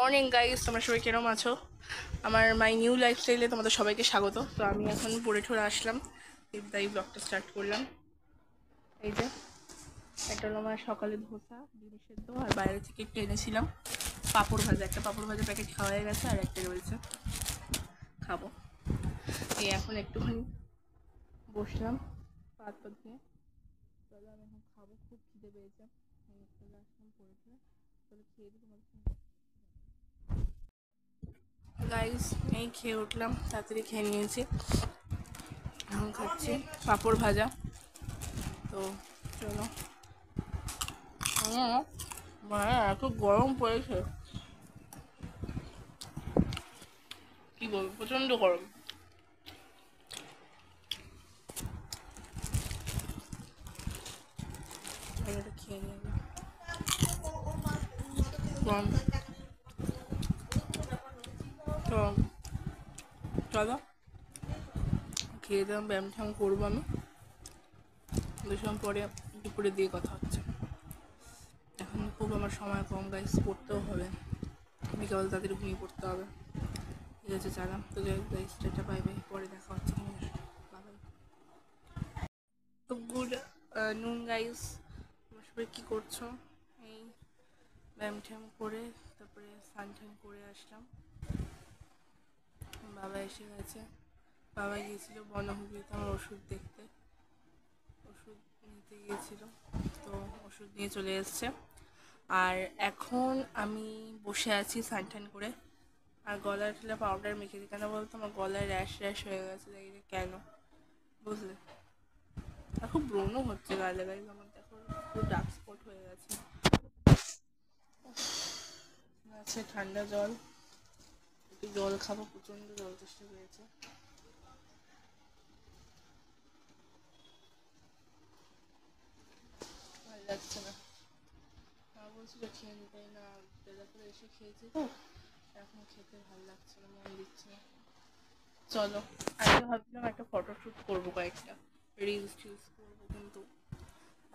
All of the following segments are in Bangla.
মর্নিং গাইস, তোমরা সবাই কেরম আছো? আমার মাই নিউ লাইফস্টাইলে তোমাদের সবাইকে স্বাগত। তো আমি এখন পড়ে ঠরে আসলাম, তাই ব্লগটা স্টার্ট করলাম। এই যে একটা হলো আমার সকালে ধোসা, ডিম সেদ্ধ, আর বাইরে থেকে একটু এনেছিলাম পাঁপড় ভাজা। একটা পাঁপড় ভাজা প্যাকেট খাওয়া হয়ে গেছে, আর একটা রয়েছে, খাবো। এই এখন একটুখানি বসলাম পাত পাত দিয়ে। চলো আমি এখন খাবো, খুব খিদে পেয়েছে। চলে আসলাম পড়ে ঠরে, চলো খেয়ে দিই তোমাদের সঙ্গে। গাইস, এই খেয়ে উঠলাম, তাড়াতাড়ি খেয়ে নিয়েছি। এখন খাচ্ছি পাঁপড় ভাজা। তো চলো। মানে এত গরম পড়েছে, কি বলবো, প্রচন্ড গরম। এটা খেয়ে নিয়ে গরম। তো চলো খেয়ে দিলাম, ব্যায়াম ট্যায়াম করবো আমি। বেশিক্ষণ পরে দুপুরে দিয়ে কথা হচ্ছে। এখন খুব আমার সময় কম গাইস, পড়তেও হবে, বিকাল তাদের ঘুমিয়ে পড়তে হবে। ঠিক আছে চালা, তো যাই গাইস, টাটা, বাই বাই, পরে দেখা হচ্ছে। বাই। তো গুড নুন গাইস, তোমরা সবাই কী করছো? এই ব্যায়াম ট্যায়াম করে তারপরে স্নান টান করে আসলাম। বাবা এসে গেছে। বাবা গিয়েছিল বনহুগলিতে আমার ওষুধ দেখতে, ওষুধ নিতে গিয়েছিল, তো ওষুধ নিয়ে চলে এসছে। আর এখন আমি বসে আছি স্নান টান করে, আর গলায় ঠেলে পাউডার মেখে দিই। কেন বলতো, আমার গলায় র্যাশ র্যাশ হয়ে গেছে, দেখি কেন, বুঝলে? আর খুব ব্রণ হচ্ছে গালে গাইজ, আমার দেখো পুরো ডার্ক স্পট হয়ে গেছে। আছে ঠান্ডা জল, একটু জল খাবো, প্রচণ্ড জল তেষ্টা পেয়েছে। ভালো লাগছে না, বলছিল খেয়ে নিতে, না বেলা করে এসে খেয়েছি তো, এখন খেতে ভালো লাগছে না, মন দিচ্ছে না। চলো, আজকে ভাবছিলাম একটা ফটোশ্যুট করবো, কয়েকটা রিলস টিলস করবো, কিন্তু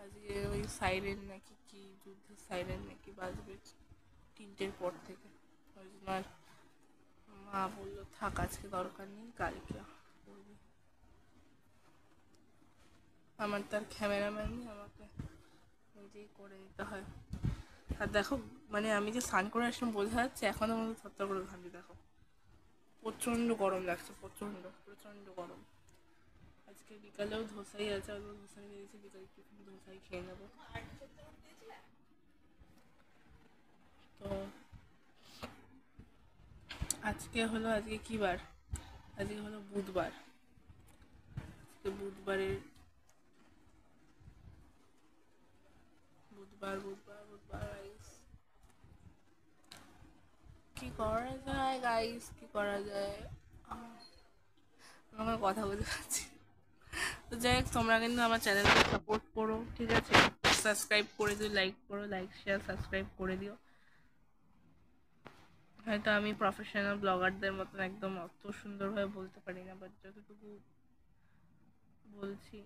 আজকে ওই সাইরেন নাকি, কি যুদ্ধের সাইরেন নাকি বাজবে 3টের পর থেকে, ওই জন্য আর মা বললো থাক আজকে দরকার নেই, কালকে করবি। আমার তার ক্যামেরাম্যান নেই, আমাকে নিজেই করে দিতে হয়। আর দেখো, মানে আমি যে স্নান করে আসলাম বোঝা যাচ্ছে এখনো মধ্যে থরথর করে ঘামি, দেখো প্রচণ্ড গরম লাগছে, প্রচণ্ড প্রচণ্ড গরম। আজকে বিকালেও ধোসাই আছে, আর ধোসা নিয়ে দিয়েছি, বিকালে টিফিন ধোসাই খেয়ে নেবো। তো আজকে কি বার? আজকে হলো বুধবার। আজকে বুধবারের বুধবার বুধবার বুধবার গাইস, কি করা যায় গাইস, কি করা যায়? আমার কথা বলতে পারছি। তো যাই হোক, তোমরা কিন্তু আমার চ্যানেলকে সাপোর্ট করো, ঠিক আছে? সাবস্ক্রাইব করে দিও, লাইক করো, লাইক শেয়ার সাবস্ক্রাইব করে দিও। হয়তো আমি প্রফেশনাল ব্লগারদের মতন একদম অত সুন্দরভাবে বলতে পারি না, বাট যতটুকু বলছি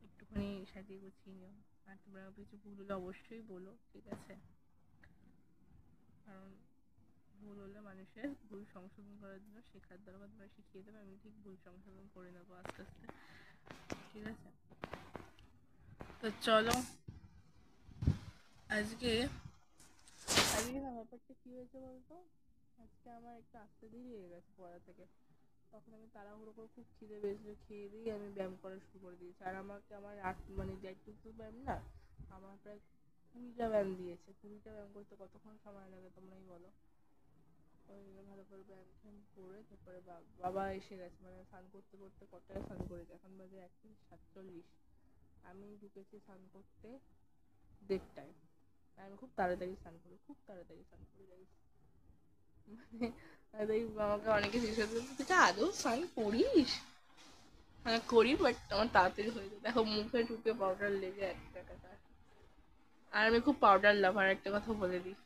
একটুখানি সাজিয়ে গুছিয়ে নিও। আর তোমরা কিছু ভুল হলে অবশ্যই বলো, ঠিক আছে? কারণ ভুল হলে মানুষের ভুল সংশোধন করার জন্য শেখার দরকার, তোমরা শিখিয়ে দেবে, আমি ঠিক ভুল সংশোধন করে নেবো আস্তে আস্তে, ঠিক আছে? তো চলো, আজকে আজকে না ব্যাপারটা কী হয়েছে বলতো, আজকে আমার একটু আসতে দেরি হয়ে গেছে পড়া থেকে। তখন আমি তাড়াহুড়ো করে, খুব খিদে পেয়েছিল, খেয়ে দিয়ে আমি ব্যায়াম করা শুরু করে দিয়েছি। আর আমাকে আমার মানে যেটুকু ব্যায়াম না, আমার প্রায় 20টা ব্যায়াম দিয়েছে। 20টা ব্যায়াম করতে কতক্ষণ সময় লাগে তোমরাই বলো? ওই জন্য ভালো করে ব্যায়াম ট্যায়াম করে তারপরে বাবা এসে গেছে, মানে স্নান করতে করতে কটায় স্নান করেছে, এখন বাজে 1:47। আমি ঢুকেছি স্নান করতে 1:30টায়। আমি খুব তাড়াতাড়ি স্নান করি, খুব তাড়াতাড়ি স্নান করি গাইস। মানে আমাকে অনেকে জিজ্ঞাসা করছে তুই আদৌ স্নান করিস? হ্যাঁ করি, বাট আমার তাড়াতাড়ি হয়ে যায়। দেখো মুখে টুকে পাউডার লেগে একটা কথা। আর আমি খুব পাউডার লাভার, একটা কথা বলে দিই,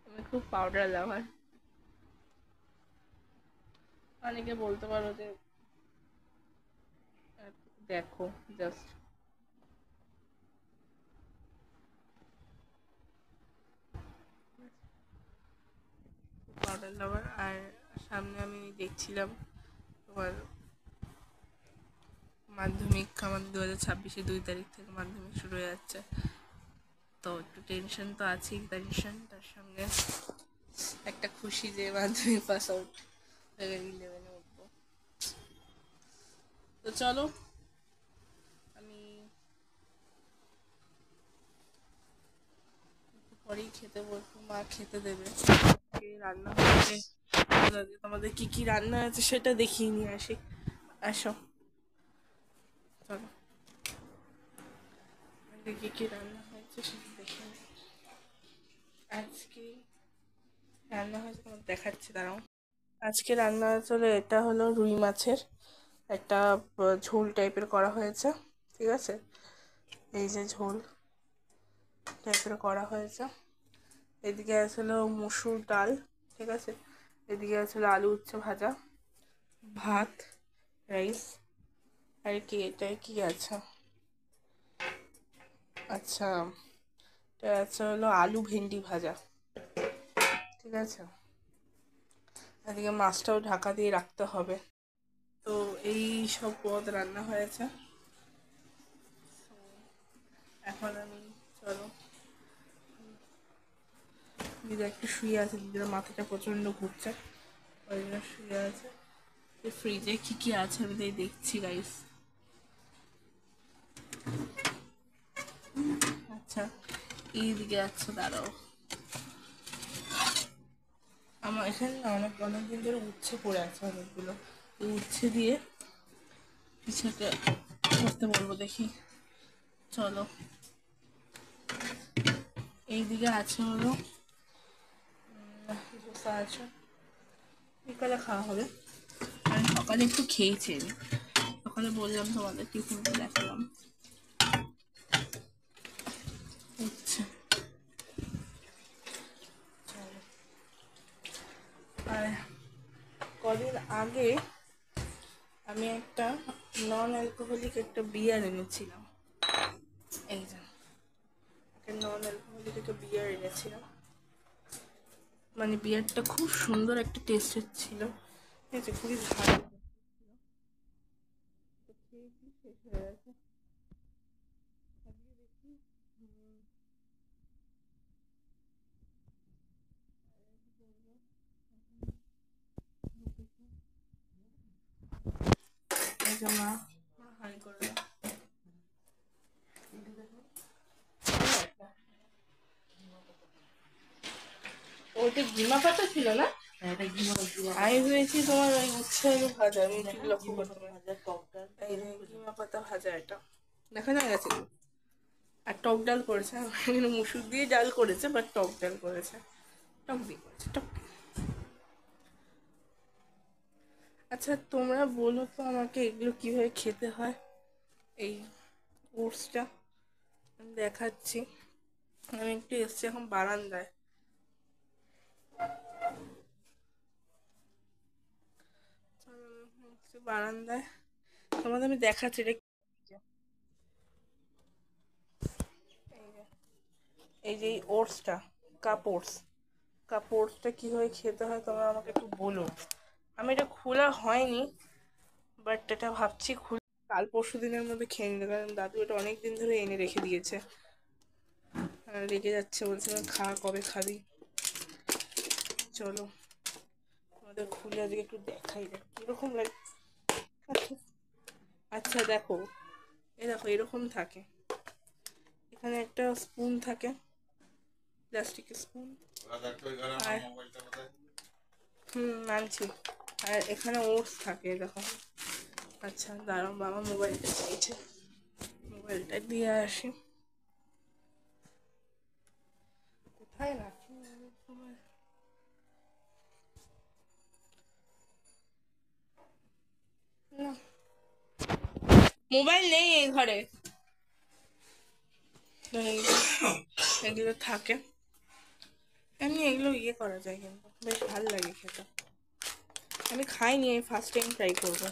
আমি খুব পাউডার লাভার। অনেকে বলতে পারো যে দেখো জাস্ট, মডার্ন লাভার। আর সামনে আমি দেখছিলাম তোমার মাধ্যমিক, আমাদের 2026-এ 2 তারিখ থেকে মাধ্যমিক শুরু হয়ে যাচ্ছে, তো একটু টেনশন তো আছেই। টেনশন তার সঙ্গে একটা খুশি যে মাধ্যমিক পাস আউট হয়ে 11-এ উঠবো। তো চলো আমি একটু পরেই খেতে বলবো, মা খেতে দেবে। রান্না হচ্ছে, তোমাদের কি কি রান্না আছে সেটা দেখিয়ে নিয়ে আসি। আসো চলো, কি কি রান্না হয়েছে সেটা দেখে নিই। আজকে রান্না হয়েছে তোমার দেখাচ্ছি, দাঁড়াও। আজকে রান্না হলো, এটা হলো রুই মাছের একটা ঝোল টাইপের করা হয়েছে, ঠিক আছে। এই যে ঝোল টাইপের করা হয়েছে। এদিকে আসলে মুসুর ডাল, ঠিক আছে। এদিকে আসলে আলু উচ্ছে ভাজা, ভাত, রাইস। আর কি এটা কি আছে, আচ্ছা এটা আছে হলো আলু ভেন্ডি ভাজা, ঠিক আছে। এদিকে মাছটাও ঢাকা দিয়ে রাখতে হবে। তো এই সব পদ রান্না হয়েছে। এখন আমি চলো, দিদা একটু শুয়ে আছে, দিদার মাথাটা প্রচন্ড ঘুরছে, ওই জন্য শুয়ে আছে। ফ্রিজে কি কি আছে আমি তাই দেখছি গাইস। আচ্ছা এইদিকে আছে, দাঁড়াও। আমার এখানে না অনেকদিন ধরে উচ্ছে পড়ে আছে অনেকগুলো, এই উচ্ছে দিয়ে কিছু একটা করতে বলবো, দেখি চলো। এইদিকে আছে হলো ধোসা আছে, বিকালে খাওয়া হবে। আমি সকালে একটু খেয়েছি, আমি সকালে বললাম তোমাদের টিফিনটা দেখালাম। আচ্ছা আর কদিন আগে আমি একটা নন অ্যালকোহলিক একটা বিয়ার এনেছিলাম, এই যে একটা নন অ্যালকোহলিক একটা বিয়ার এনেছিলাম। মানে বিয়ারটা খুব সুন্দর একটা টেস্টের ছিল, ঠিক আছে, খুবই ভালো। খেয়েছি, শেষ হয়ে গেছে। আজকে দেখি মা হাই করে ওইটা ঘিমা পাতা ছিল না, আমি ভেবেছি তোমার ওই উচ্ছে আলু ভাজা, আমি ঠিক লক্ষ্য করতে এই ঘিমা পাতা ভাজা, এটা দেখা যায় গেছে। আর টক ডাল করেছে, এখানে মুসুর দিয়ে ডাল করেছে, বাট টক ডাল করেছে, টক দিয়ে করেছে, টক। আচ্ছা তোমরা বলো তো আমাকে এগুলো কিভাবে খেতে হয়। এই ওটসটা আমি দেখাচ্ছি। আমি একটু এসছি এখন বারান্দায়, বারান্দায় তোমাদের আমি দেখাচ্ছি। এটা এই যে এই ওটসটা, কাপ ওটসটা কীভাবে খেতে হয় তোমরা আমাকে একটু বলো। আমি এটা খোলা হয়নি, বাট এটা ভাবছি কাল পরশু দিনের মধ্যে খেয়ে নিতে, কারণ দাদু এটা অনেক দিন ধরে এনে রেখে দিয়েছে, রেখে যাচ্ছে, বলছে খা, কবে খাবি। চলো তোমাদের খুলে আজকে একটু দেখাই, দেখ কিরকম লাগে। আচ্ছা আচ্ছা দেখো, দেখো এরকম থাকে, এখানে একটা স্পুন থাকে, প্লাস্টিকের স্পুন। আর আনছি। আর এখানে ওটস থাকে, দেখো। আচ্ছা দাঁড়াও, বাবা মোবাইলটা চাইছে, মোবাইলটা দিয়ে আসি। কোথায় রাখি তোমার, না মোবাইল নেই এই ঘরে। এগুলো থাকে, এমনি এগুলো ইয়ে করা যায়, কিন্তু বেশ ভালো লাগে খেতে। আমি খাইনি, আমি ফার্স্ট টাইম ট্রাই করবো,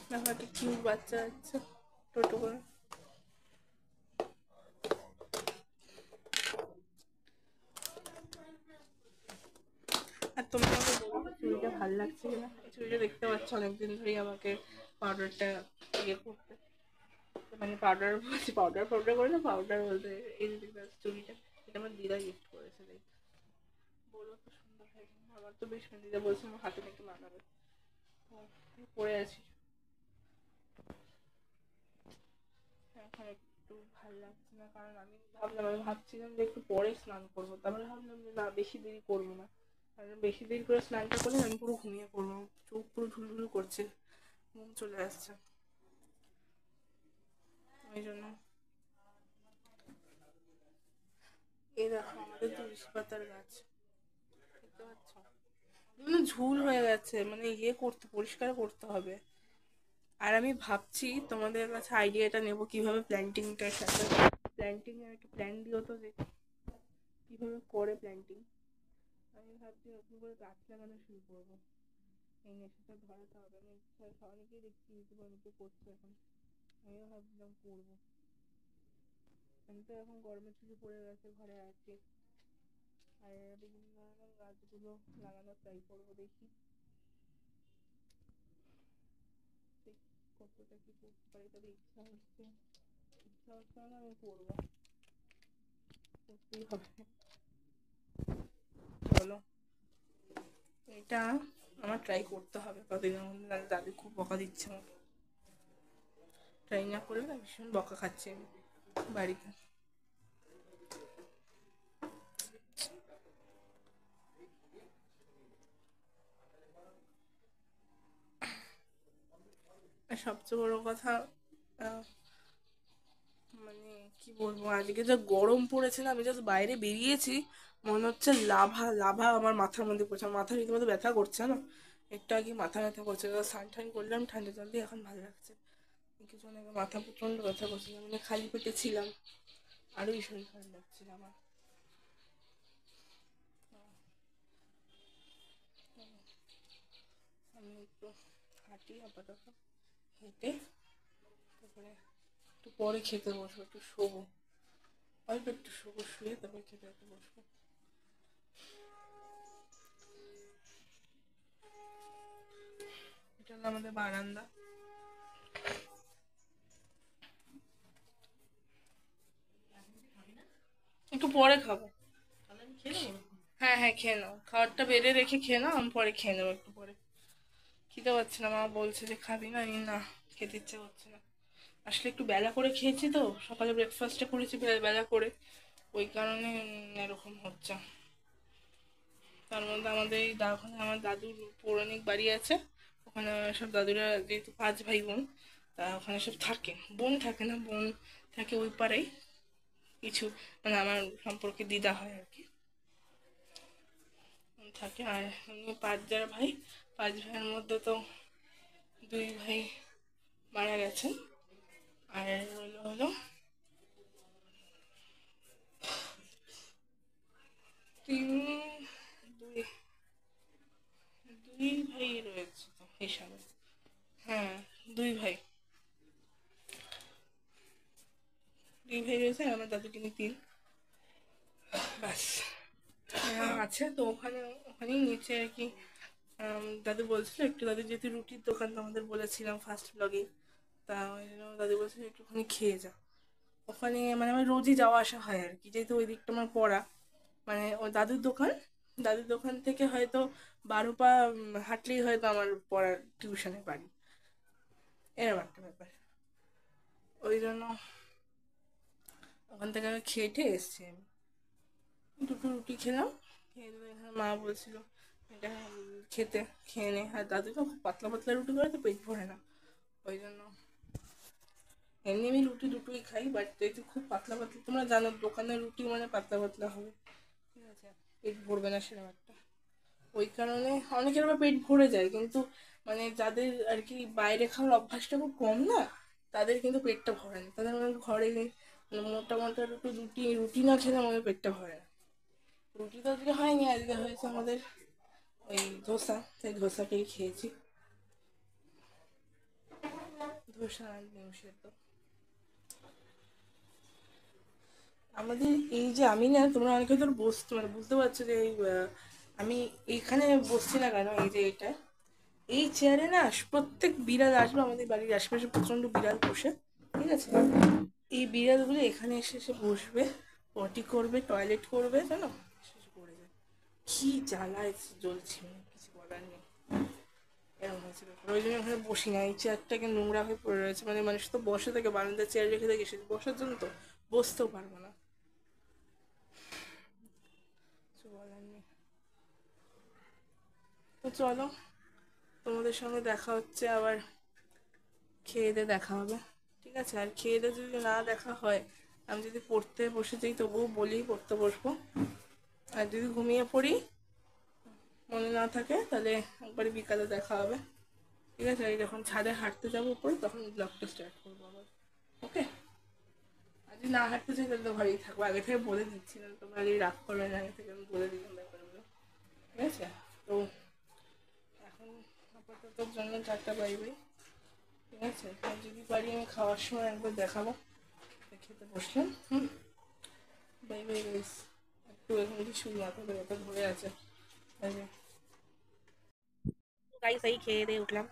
দেখো একটা কিউট বাচ্চা আছে। টোটো করে। আর তুমি আমাকে বলো চুড়িটা ভালো লাগছে কিনা। এই চুড়িটা দেখতে পাচ্ছ অনেকদিন ধরেই আমাকে পাউডারটা ইয়ে করতে, মানে পাউডার বলছি, পাউডার পাউডার করে না, পাউডার বলতে এই যে চুড়িটা, এটা আমার দিদা গিফট করেছে। দেখ বলো তো সুন্দর হয়েছে, আমার তো বেশ দিদা বলছে আমার হাতে নাকি মানাবে। পরে আছি এখন একটু ভালো লাগছে না, কারণ আমি ভাবলাম, আমি ভাবছিলাম যে একটু পরে স্নান করবো, তারপরে ভাবলাম যে না বেশি দেরি করবো না, কারণ বেশি দেরি করে স্নানটা করলে আমি পুরো ঘুমিয়ে পড়বো, চোখ পুরো ঝুলঝুল করছে, ঘুম চলে আসছে, ওই জন্য। এই দেখো আমাদের তুলসী পাতার গাছ, দেখতে পাচ্ছ ঝুল হয়ে গেছে, মানে ইয়ে করতে, পরিষ্কার করতে হবে। আর আমি ভাবছি তোমাদের কাছে আইডিয়াটা নেবো কিভাবে প্ল্যান্টিংটার সাথে, প্ল্যান্টিং এর একটা প্ল্যান দিও তো, যে কিভাবে করে প্ল্যান্টিং। আমি ভাবছি নতুন করে গাছ লাগানো শুরু করবো, এই নেশাটা ধরাতে হবে। আমি অনেকেই দেখছি ইউটিউবে অনেকে করছে এখন, আমিও ভাবছিলাম করবো। আমি তো এখন গরমের ছুটি পড়ে গেছে, ঘরে আছি, আর বিভিন্ন ধরনের গাছগুলো লাগানোর ট্রাই করবো, দেখি কতটা কি করতে পারি। তবে ইচ্ছা হচ্ছে, ইচ্ছা হচ্ছে না, আমি করবো, করতেই হবে। বলো, এটা আমার ট্রাই করতে হবে কতদিনের মধ্যে, নাহলে দাদি খুব বকা দিচ্ছে আমাকে, ট্রাই না করলে না ভীষণ বকা খাচ্ছি আমি বাড়িতে। আর সবচেয়ে বড় কথা, আহ, মানে কি বলবো, আজকে যা গরম পড়েছে না, আমি জাস্ট বাইরে বেরিয়েছি, মনে হচ্ছে লাভা লাভা আমার মাথার মধ্যে পড়ছে, আমার মাথা রীতিমতো ব্যথা করছে না, একটু আগে মাথা ব্যথা করছে, স্নান টান করলাম ঠান্ডা জল দিয়ে, এখন ভালো লাগছে। কিছুক্ষণ আগে মাথা প্রচন্ড ব্যথা করছিল, মানে খালি পেটে ছিলাম, আরোই শরীর খারাপ লাগছিল আমার। আমি একটু হাঁটি আপাতত, হেঁটে তারপরে একটু পরে খেতে বসবো, একটু শোবো, অল্প একটু শোবো, শুয়ে তারপরে খেতে একটু বসবো। এটা হলো আমাদের বারান্দা। একটু পরে খাবো। হ্যাঁ হ্যাঁ খেয়ে নাও, খাবারটা বেড়ে রেখে খেয়ে নাও, আমি পরে খেয়ে নেবো একটু পরে। খিদে পাচ্ছে না, মা বলছে যে খাবি না, আমি না, খেতে ইচ্ছে করছে না। আসলে একটু বেলা করে খেয়েছি তো, সকালে ব্রেকফাস্টটা করেছি বেলা করে, ওই কারণে এরকম হচ্ছে। তার মধ্যে আমাদের এই ওখানে আমার দাদুর পৌরাণিক বাড়ি আছে, ওখানে সব দাদুরা যেহেতু 5 ভাই বোন, তা ওখানে সব থাকে, বোন থাকে না, বোন থাকে ওই পাড়ায় কিছু, মানে আমার সম্পর্কে দিদা হয় আর কি, থাকে। আর এমনি 5 যারা ভাই, 5 ভাইয়ের মধ্যে তো 2 ভাই মারা গেছেন, আর হলো হলো তিন, দুই, 2 ভাই রয়েছে তো হিসাবে। হ্যাঁ, 2 ভাই, 2 ভাই রয়েছে, আর আমার দাদু তিনি 3, ব্যাস। আছে তো ওখানে, ওখানেই নিচে আর কি। দাদু বলছিল একটু, দাদু যেহেতু রুটির দোকান তো আমাদের বলেছিলাম ফার্স্ট ব্লগে, তা ওই জন্য দাদু বলছিল একটুখানি খেয়ে যা ওখানে, মানে আমার রোজই যাওয়া আসা হয় আর কি, যেহেতু ওই দিকটা আমার পড়া, মানে ওই দাদুর দোকান, দাদুর দোকান থেকে হয়তো 12 পা হাঁটলেই হয়তো আমার পড়ার টিউশনে বাড়ি, এরকম একটা ব্যাপার। ওই জন্য ওখান থেকে আমি খেয়ে টেয়ে এসছি, আমি 2টো রুটি খেলাম, খেয়ে দিয়ে এখানে মা বলছিল এটা খেতে, খেয়ে নে। আর দাদু তো খুব পাতলা পাতলা রুটি করে, তো পেট ভরে না, ওই জন্য। এমনি আমি রুটি দুটোই খাই, বাট যেহেতু খুব পাতলা পাতলা, তোমরা জানো দোকানের রুটি মানে পাতলা পাতলা হবে, ঠিক আছে, পেট ভরবে না সেরকম একটা, ওই কারণে অনেকের আবার পেট ভরে যায়, কিন্তু মানে যাদের আর কি বাইরে খাওয়ার অভ্যাসটা খুব কম না, তাদের কিন্তু পেটটা ভরে না, তাদের মানে ঘরে মোটা মোটা দুটো রুটি রুটি না খেলে আমাদের পেটটা ভরে না। রুটি তো আজকে হয়নি, আজকে হয়েছে আমাদের ওই ধোসা, তাই ধোসাটাই খেয়েছি, ধোসা আর ডিম সেদ্ধ। আমাদের এই যে আমি না, তোমরা অনেকে ধর বসতে মানে বুঝতে পারছো যে এই আমি এইখানে বসছি না কেন, এই যে এটা এই চেয়ারে না প্রত্যেক বিড়াল আসবে, আমাদের বাড়ির আশেপাশে প্রচন্ড বিড়াল বসে, ঠিক আছে। এই বিড়ালগুলো এখানে এসে এসে বসবে, পটি করবে, টয়লেট করবে, জানো, শেষ করে যায়। কি জ্বালায় জ্বলছি, মানে কিছু বলার নেই। এরকম হয়েছে ব্যাপার। ওই জন্য ওখানে বসি না, এই চেয়ারটাকে নোংরা হয়ে পড়ে রয়েছে, মানে মানুষ তো বসে থাকে, বারান্দার চেয়ার রেখে থাকে সে বসার জন্য, তো বসতেও পারবো না, কিছু বলার নেই। তো চলো, তোমাদের সঙ্গে দেখা হচ্ছে আবার, খেয়ে দিয়ে দেখা হবে, ঠিক আছে। আর খেয়ে দিয়ে যদি না দেখা হয়, আমি যদি পড়তে বসে যাই তবুও বলি পড়তে বসবো, আর যদি ঘুমিয়ে পড়ি, মনে না থাকে, তাহলে একবারে বিকালে দেখা হবে, ঠিক আছে। আর যখন ছাদে হাঁটতে যাবো উপরে, তখন ব্লগটা স্টার্ট করবো আবার, ওকে। আর যদি না হাঁটতে চাই তাহলে তো ঘরেই থাকবো, আগে থেকে বলে দিচ্ছি, না তোমরা যদি রাগ করবে না, আগে থেকে আমি বলে দিলাম ব্যাপারগুলো, ঠিক আছে। তো এখন আপাতত জন্য 4টা বাজবে, ঠিক আছে। আর যদি পারি আমি খাওয়ার সময় একবার দেখাবো, খেতে বসলাম, হুম। Bye bye guys. একটু এখন কি শুধু মাথাটা ব্যথা ধরে আছে, বাই বাই গাইস। এই খেয়ে দিয়ে উঠলাম,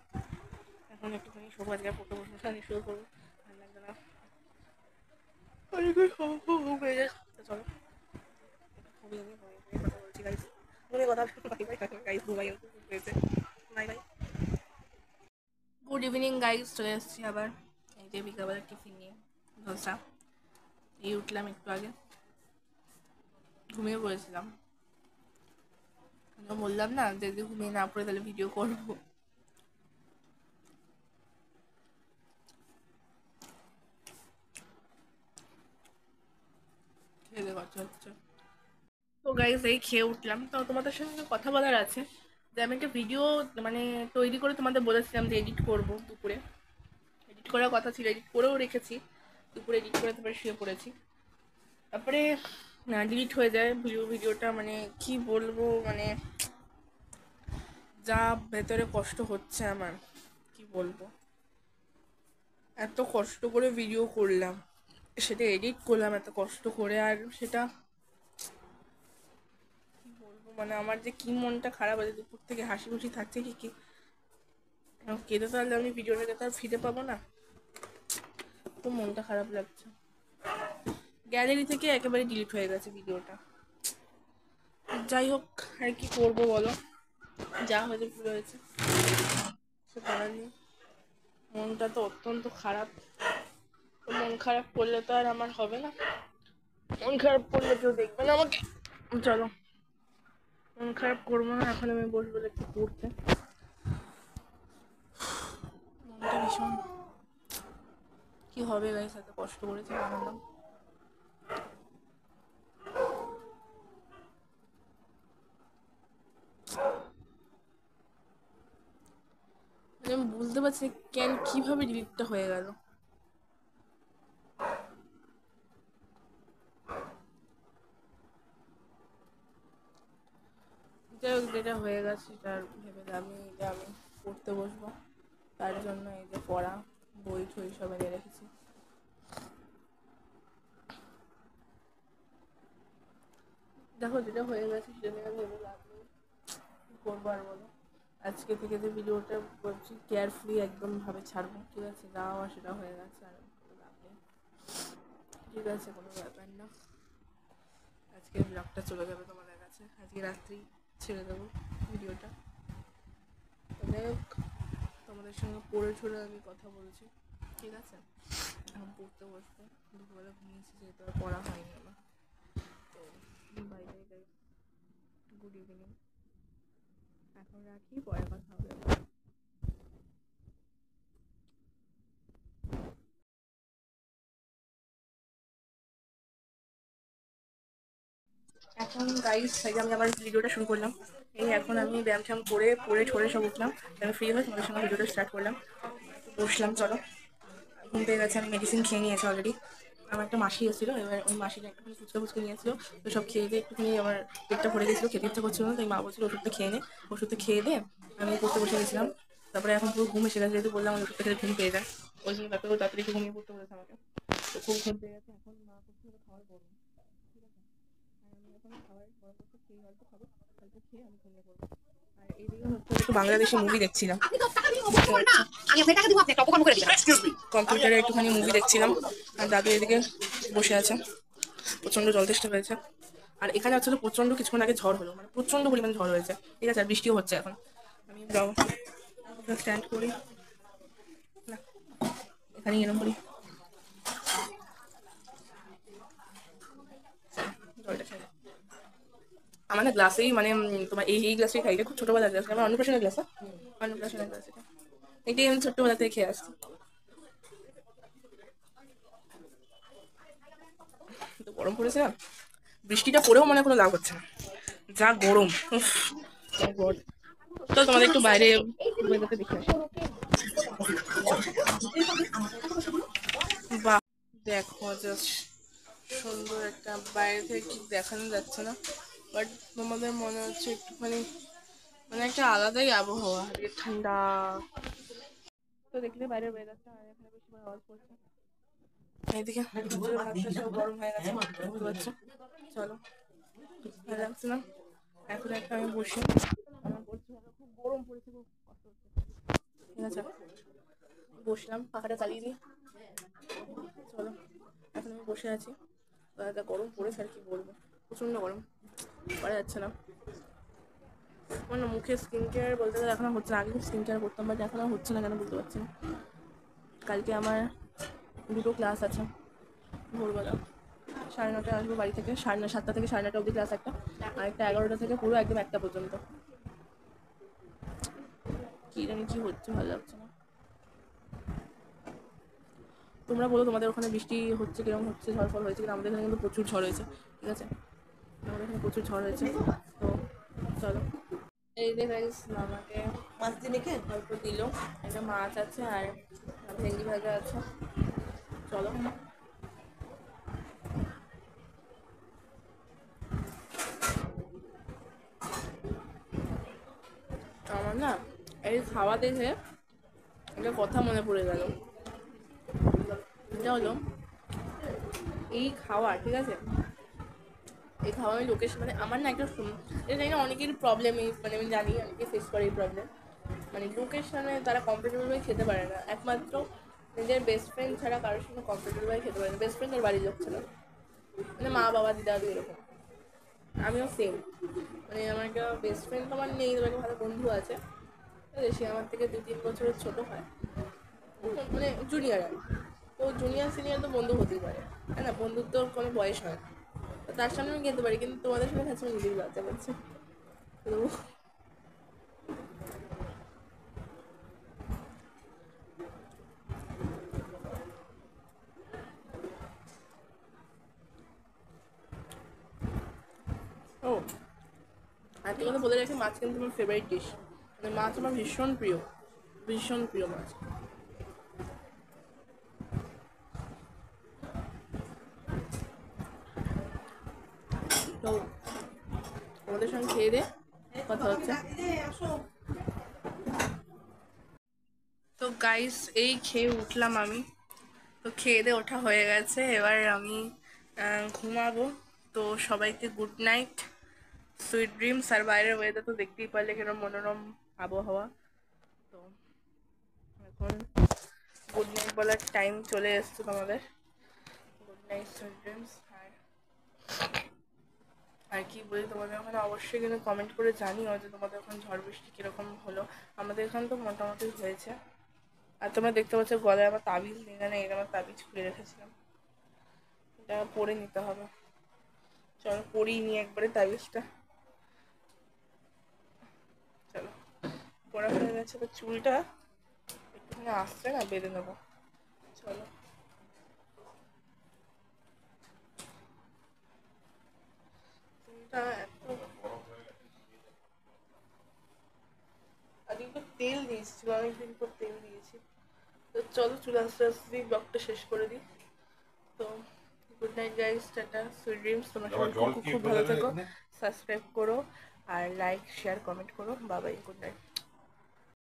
এখন একটুখানি শোবো, আজকে পড়তে বসবো, খানি শুরু করবো, ভালো লাগবে না, অনেক হয়ে যায়। তো চলো, ঘুমিয়ে নিই, ঘুমিয়ে কথা বলছি গাইস, ঘুমিয়ে কথা, বাই বাই গাইস, ঘুমাই হয়েছে, bye bye. Good evening guys, চলে এসেছি আবার, এই যে বিকালবেলা টিফিন নিয়ে, ধোসা। এই উঠলাম একটু আগে, ঘুমিয়ে পড়েছিলাম, বললাম না যদি ঘুমিয়ে না পড়ে তাহলে ভিডিও করবো। খেয়ে কথা হচ্ছে। তো গাইস এই খেয়ে উঠলাম, তো তোমাদের সঙ্গে কথা বলার আছে, যে আমি একটা ভিডিও মানে তৈরি করে তোমাদের বলেছিলাম যে এডিট করব দুপুরে, এডিট করার কথা ছিল, এডিট করেও রেখেছি, দুপুরে এডিট করে তারপরে শুয়ে পড়েছি, তারপরে ডিলিট হয়ে যায় ভিডিওটা, মানে কি বলবো, মানে যা ভেতরে কষ্ট হচ্ছে আমার, কি বলবো। এত কষ্ট করে ভিডিও করলাম, সেটা এডিট করলাম এত কষ্ট করে, আর সেটা কি বলবো, মানে আমার যে কি মনটা খারাপ আছে, দুপুর থেকে হাসি খুশি থাকছে কি কি, কেঁদে তাহলে আমি ভিডিওটাকে তো আর ফিরে পাবো না, তো মনটা খারাপ লাগছে। গ্যালারি থেকে একেবারে ডিলিট হয়ে গেছে ভিডিওটা, যাই হোক, আর কি করবো বলো, যা হয়েছে ভুল হয়েছে, সে করার নেই। মনটা তো অত্যন্ত খারাপ, তো মন খারাপ করলে তো আর আমার হবে না, মন খারাপ করলে কেউ দেখবে না আমাকে। চলো, মন খারাপ করবো না, এখন আমি বসবো একটু পড়তে, মনটা ভীষণ কি হবে গাইস, এত কষ্ট করেছি বানালাম। মানে আমি বুঝতে পারছি না কেন, কিভাবে ডিলিটটা হয়ে গেল। যাই হোক, যেটা হয়ে গেছে সেটা আর ভেবে লাভ নেই, যে আমি পড়তে বসবো, তার জন্য এই যে পড়া, বই ঠই সব এনে রেখেছি। দেখো, যেটা হয়ে গেছে সেটা নিয়ে ভেবে লাভ নেই, কি করবো আর বলো। আজকে থেকে যে ভিডিওটা বলছি কেয়ারফ্রি একদম ভাবে ছাড়বো, ঠিক আছে, যা হওয়া সেটা হয়ে গেছে, আর লাভ নেই, ঠিক আছে, কোনো ব্যাপার না। আজকে ব্লগটা চলে যাবে তোমাদের কাছে, আজকে রাত্রি ছেড়ে দেবো ভিডিওটা। যাই হোক, তোমাদের সঙ্গে পড়ে ঠরে আমি কথা বলছি, ঠিক আছে। এখন পড়তে বসবো, দুপুরবেলা ঘুমিয়েছি যেহেতু আর পড়া হয়নি আমার, তো bye bye guys, good evening, এখন রাখি, পরে কথা হবে। এখন গাইস আমি আবার ভিডিওটা শুরু করলাম, এই এখন আমি ব্যায়াম ট্যাম করে পড়ে ঠরে সব উঠলাম, আমি ফ্রি হয়ে তোমাদের সঙ্গে ভিডিওটা স্টার্ট করলাম, বসলাম। চলো, ঘুম পেয়ে গেছে, আমি মেডিসিন খেয়ে নিয়েছি অলরেডি। আমার একটা মাসি এসেছিলো, এবার ওই মাসিটা একটুখানি ফুচকা ফুচকা নিয়েছিল, তো সব খেয়ে দিয়ে একটুখানি আমার পেটটা ভরে গেছিলো, খেতে ইচ্ছা করছিল না, তাই মা বলছিল ওষুধটা খেয়ে নে, ওষুধটা খেয়ে দিয়ে আমি পড়তে বসে গেছিলাম। তারপরে এখন পুরো ঘুম এসে গেছে, যেহেতু বললাম আমার ওষুধটা খেলে ঘুম পেয়ে যায়, ওই জন্য তারপরে তাড়াতাড়ি একটু ঘুমিয়ে পড়তে বলেছে আমাকে, তো খুব ঘুম পেয়ে গেছে, এখন মা করছে খাওয়ার পর সেই অল্প খাবো, অল্প খেয়ে আমি ঘুমিয়ে পড়বো। আর এইদিকে হচ্ছে একটু বাংলাদেশি মুভি দেখছিলাম, কম্পিউটারে একটুখানি মুভি দেখছিলাম। আর দাদু এদিকে বসে আছে, প্রচন্ড জল তেষ্টা পেয়েছে। আর এখানে হচ্ছে প্রচন্ড কিছুক্ষণ আগে ঝড় হলো, মানে প্রচন্ড পরিমাণ ঝড় হয়েছে, ঠিক আছে, আর বৃষ্টিও হচ্ছে এখন। আমি যাও স্ট্যান্ড করি না, এখানে এরকম করি, জলটা খেয়ে নাও। আমার না গ্লাসেই মানে তোমার এই গ্লাসেই খাই, এটা খুব ছোটবেলার গ্লাস, আমার অন্নপ্রাশনের গ্লাস, অন্নপ্রাশনের গ্লাস এটা, এটাই আমি ছোট্টবেলা থেকে খেয়ে আসছি। তো গরম পড়েছে না, বৃষ্টিটা পড়েও মানে কোনো লাভ হচ্ছে না, যা গরম। উফ, my God। তো তোমাদের একটু বাইরে ওয়েদারটা দেখে আসি। বাহ, দেখো জাস্ট সুন্দর একটা, বাইরে থেকে ঠিক দেখানো যাচ্ছে না, বাট তোমাদের মনে হচ্ছে একটুখানি মানে একটা আলাদাই আবহাওয়া, আজকে ঠান্ডা। তো দেখলে বাইরের ওয়েদারটা, আর এখানে বেশি আওয়াজ করছে, এইদিকে ভাতটা সব গরম হয়ে গেছে, বুঝতে পারছো। চলো, ভালো লাগছে না, এখন একটা আমি বসি, আমার পড়ছে ভালো, খুব গরম পড়েছে, খুব কষ্ট হচ্ছে, ঠিক আছে, বসলাম, পাখাটা চালিয়ে দিই। চলো, এখন আমি বসে আছি, যা গরম পড়েছে আর কি বলবো, প্রচন্ড গরম, পারা যাচ্ছে না। আমার না মুখে স্কিন কেয়ার বলতে গেলে এখন আর হচ্ছে না, আগে খুব স্কিন কেয়ার করতাম, বাট এখন আর হচ্ছে না কেন বুঝতে পারছি না। কালকে আমার দুটো ক্লাস আছে ভোরবেলা, 9:30 আসবো বাড়ি থেকে, 7টা থেকে 9:30 অবধি ক্লাস একটা, আর একটা 11টা থেকে পুরো একদম 1টা পর্যন্ত। কি জানি কি হচ্ছে, ভালো লাগছে না। তোমরা বলো তোমাদের ওখানে বৃষ্টি হচ্ছে কিরকম হচ্ছে, ঝড় ফল হয়েছে কিনা, আমাদের এখানে কিন্তু প্রচুর ঝড় হয়েছে, ঠিক আছে, আমাদের এখানে প্রচুর ঝড় হয়েছে। তো চলো, এই যে গাইস আমাকে মাছ দিয়ে অল্প দিল, একটা মাছ আছে আর ভেন্ডি ভাজা আছে, চলো। আমার না এই খাওয়া দেখে একটা কথা মনে পড়ে গেল, এটা হলো এই খাওয়া, ঠিক আছে, এই খাওয়ার লোকেশন, মানে আমার না একটা এটা জানি না অনেকের প্রবলেম, এই মানে আমি জানি অনেকে ফেস করে এই প্রবলেম, মানে লোকেশনে তারা কমফোর্টেবলভাবে খেতে পারে না, একমাত্র নিজের বেস্ট ফ্রেন্ড ছাড়া কারোর সঙ্গে কমফোর্টেবলভাবে খেতে পারে না, বেস্ট ফ্রেন্ডের বাড়ির লোক ছাড়া, মানে মা বাবা দিদা দাদু এরকম। আমিও সেম, মানে আমার একটা বেস্ট ফ্রেন্ড তো আমার নেই, তবে একটা ভালো বন্ধু আছে, সে আমার থেকে 2-3 বছরের ছোটো হয়, মানে জুনিয়র আর, তো জুনিয়র সিনিয়র তো বন্ধু হতেই পারে, তাই না, বন্ধুত্বর কোনো বয়স হয় না, তো তার সামনে আমি খেতে পারি, কিন্তু তোমাদের সামনে খাচ্ছি আমি নিজেই লজ্জা করছি। তো ও, আর একটা কথা বলে রাখি, মাছ কিন্তু আমার ফেভারিট ডিশ, মানে মাছ আমার ভীষণ প্রিয়, ভীষণ প্রিয় মাছ। তো আমাদের সঙ্গে খেয়ে দে কথা হচ্ছে। তো গাইস এই খেয়ে উঠলাম আমি, তো খেয়ে দিয়ে ওঠা হয়ে গেছে, এবার আমি ঘুমাবো। তো সবাইকে গুড নাইট, সুইট ড্রিমস। আর বাইরের ওয়েদার তো দেখতেই পারলে কিরকম মনোরম আবহাওয়া। তো এখন গুড নাইট বলার টাইম চলে এসছে তোমাদের, গুড নাইট সুইট ড্রিমস। আর কি বলি তোমাদের ওখানে, অবশ্যই কিন্তু কমেন্ট করে জানিও যে তোমাদের ওখানে ঝড় বৃষ্টি কীরকম হলো, আমাদের এখানে তো মোটামুটি হয়েছে। আর তোমরা দেখতে পাচ্ছ গলায় আমার তাবিজ নেই, না এটা আমার তাবিজ খুলে রেখেছিলাম, এটা পরে নিতে হবে, চলো পরেই নিয়ে একবারে তাবিজটা। চলো, পড়া হয়ে গেছে, তো চুলটা একটুখানি আসছে না, বেঁধে নেবো, চলো। চুলটা এত, আজকে তো তেল দিয়েছি, অনেকদিন পর তেল দিয়েছি। তো চলো চুল আস্তে আস্তে ব্লগটা শেষ করে দিই। তো good night guys, tata, sweet dreams, তোমরা সবাই খুব খুব ভালো থেকো, সাবস্ক্রাইব করো আর লাইক শেয়ার কমেন্ট করো, বাবাই, গুড নাইট।